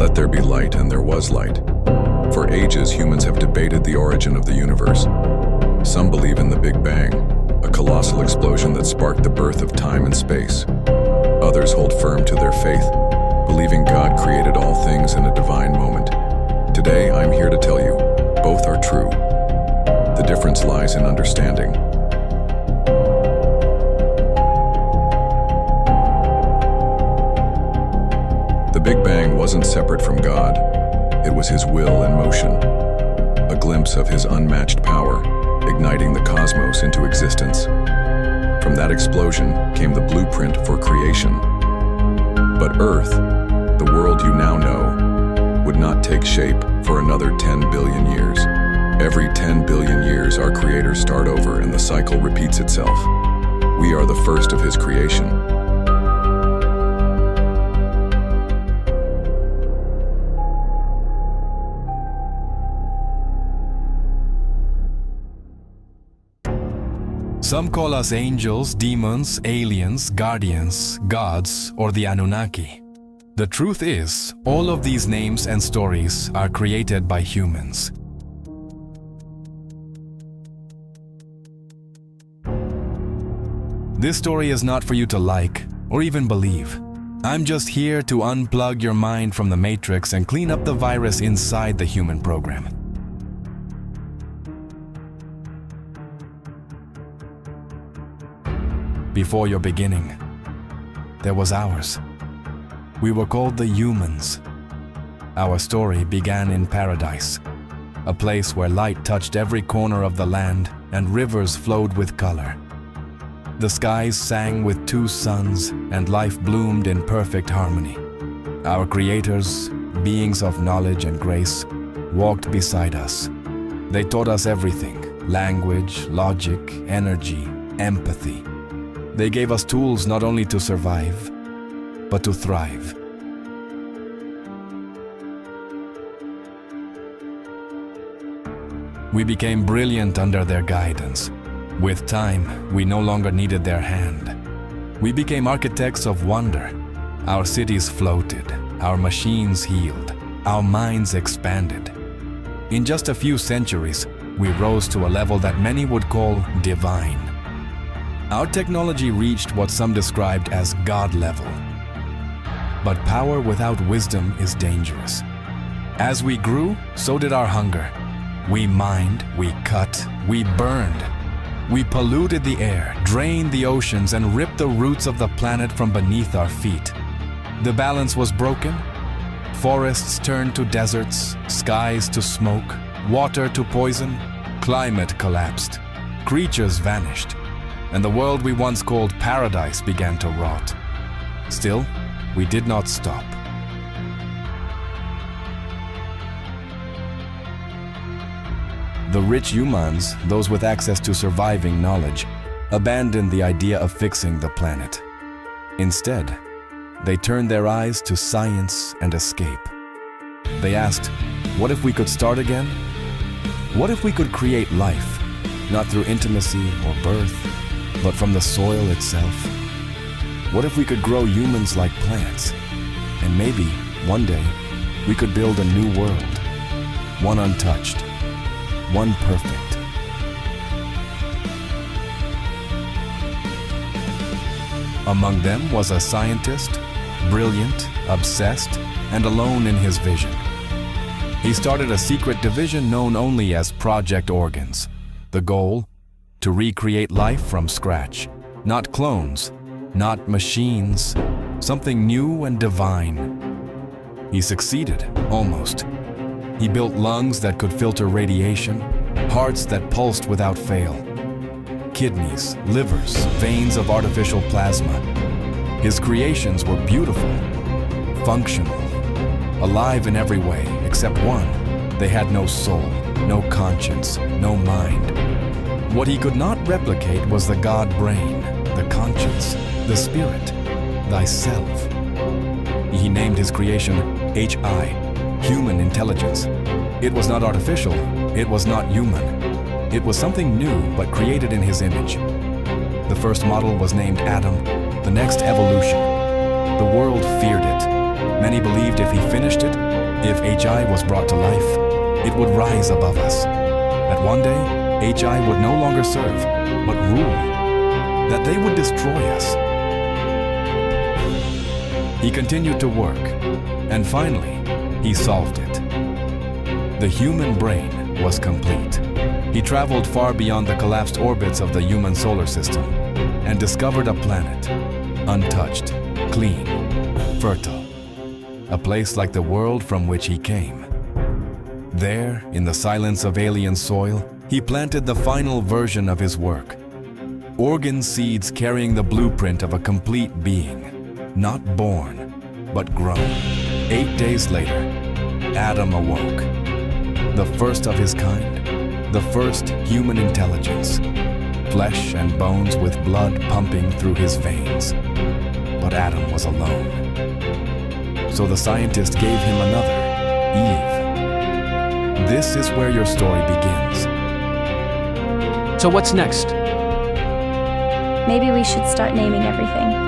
Let there be light, and there was light. For ages, humans have debated the origin of the universe. Some believe in the Big Bang, a colossal explosion that sparked the birth of time and space. Others hold firm to their faith, believing God created all things in a divine moment. Today, I'm here to tell you, both are true. The difference lies in understanding. The Big Bang wasn't separate from God. It was His will in motion, a glimpse of His unmatched power, igniting the cosmos into existence. From that explosion came the blueprint for creation. But Earth, the world you now know, would not take shape for another 10 billion years. Every 10 billion years, our creators start over and the cycle repeats itself. We are the first of His creation. Some call us angels, demons, aliens, guardians, gods, or the Anunnaki. The truth is, all of these names and stories are created by humans. This story is not for you to like or even believe. I'm just here to unplug your mind from the matrix and clean up the virus inside the human program. Before your beginning, there was ours. We were called the humans. Our story began in paradise, a place where light touched every corner of the land and rivers flowed with color. The skies sang with two suns and life bloomed in perfect harmony. Our creators, beings of knowledge and grace, walked beside us. They taught us everything: language, logic, energy, empathy. They gave us tools not only to survive, but to thrive. We became brilliant under their guidance. With time, we no longer needed their hand. We became architects of wonder. Our cities floated, our machines healed, our minds expanded. In just a few centuries, we rose to a level that many would call divine. Our technology reached what some described as God level. But power without wisdom is dangerous. As we grew, so did our hunger. We mined, we cut, we burned. We polluted the air, drained the oceans, and ripped the roots of the planet from beneath our feet. The balance was broken. Forests turned to deserts, skies to smoke, water to poison, climate collapsed, creatures vanished, and the world we once called paradise began to rot. Still, we did not stop. The rich humans, those with access to surviving knowledge, abandoned the idea of fixing the planet. Instead, they turned their eyes to science and escape. They asked, what if we could start again? What if we could create life, not through intimacy or birth, but from the soil itself? What if we could grow humans like plants? And maybe, one day, we could build a new world, one untouched, one perfect. Among them was a scientist, brilliant, obsessed, and alone in his vision. He started a secret division known only as Project Organs. The goal? To recreate life from scratch. Not clones, not machines, something new and divine. He succeeded, almost. He built lungs that could filter radiation, hearts that pulsed without fail, kidneys, livers, veins of artificial plasma. His creations were beautiful, functional, alive in every way, except one. They had no soul, no conscience, no mind. What he could not replicate was the God brain, the conscience, the spirit, thyself. He named his creation HI, human intelligence. It was not artificial, it was not human. It was something new, but created in his image. The first model was named Adam, the next evolution. The world feared it. Many believed if he finished it, if HI was brought to life, it would rise above us. That one day, HI would no longer serve, but rule. That they would destroy us. He continued to work, and finally, he solved it. The human brain was complete. He traveled far beyond the collapsed orbits of the human solar system and discovered a planet, untouched, clean, fertile, a place like the world from which he came. There, in the silence of alien soil, he planted the final version of his work. Organ seeds carrying the blueprint of a complete being, not born, but grown. 8 days later, Adam awoke. The first of his kind, the first human intelligence, flesh and bones with blood pumping through his veins. But Adam was alone. So the scientist gave him another, Eve. This is where your story begins. So what's next? Maybe we should start naming everything.